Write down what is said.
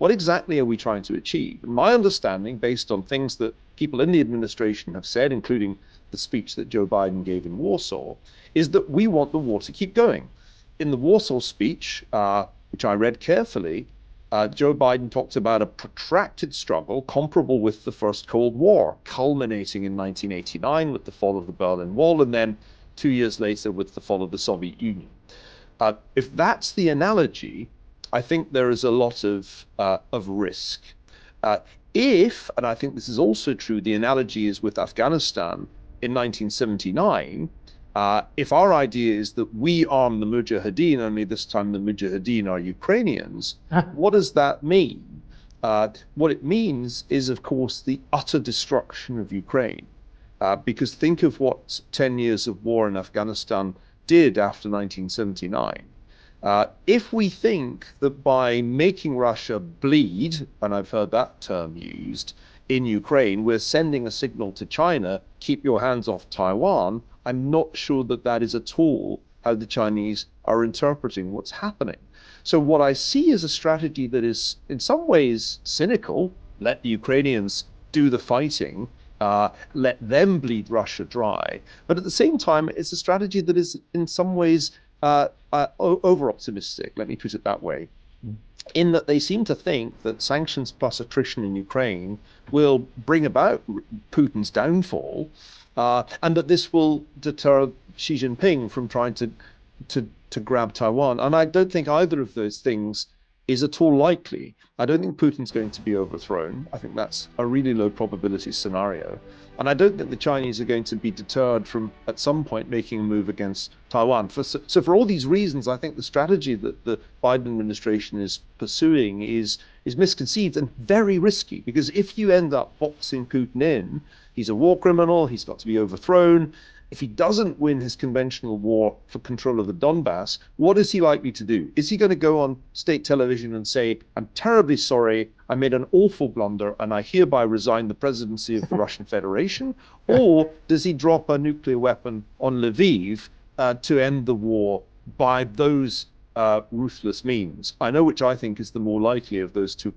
What exactly are we trying to achieve? And my understanding, based on things that people in the administration have said, including the speech that Joe Biden gave in Warsaw, is that we want the war to keep going. In the Warsaw speech, which I read carefully, Joe Biden talked about a protracted struggle comparable with the first Cold War, culminating in 1989 with the fall of the Berlin Wall, and then 2 years later with the fall of the Soviet Union. If that's the analogy, I think there is a lot of risk. If, and I think this is also true, the analogy is with Afghanistan in 1979, if our idea is that we arm the Mujahideen, only this time the Mujahideen are Ukrainians, what does that mean? What it means is, of course, the utter destruction of Ukraine. Because think of what 10 years of war in Afghanistan did after 1979. If we think that by making Russia bleed, and I've heard that term used, in Ukraine, we're sending a signal to China, keep your hands off Taiwan, I'm not sure that that is at all how the Chinese are interpreting what's happening. So what I see is a strategy that is in some ways cynical. Let the Ukrainians do the fighting, let them bleed Russia dry. But at the same time, it's a strategy that is in some ways over-optimistic, let me put it that way, in that they seem to think that sanctions plus attrition in Ukraine will bring about Putin's downfall, and that this will deter Xi Jinping from trying to grab Taiwan. And I don't think either of those things is at all likely. I don't think Putin's going to be overthrown. I think that's a really low probability scenario. And I don't think the Chinese are going to be deterred from, at some point, making a move against Taiwan. So for all these reasons, I think the strategy that the Biden administration is pursuing is misconceived and very risky, because if you end up boxing Putin in, he's a war criminal, he's got to be overthrown. If he doesn't win his conventional war for control of the Donbass, what is he likely to do? Is he going to go on state television and say, I'm terribly sorry, I made an awful blunder, and I hereby resign the presidency of the Russian Federation? Or does he drop a nuclear weapon on Lviv to end the war by those ruthless means? I know which I think is the more likely of those two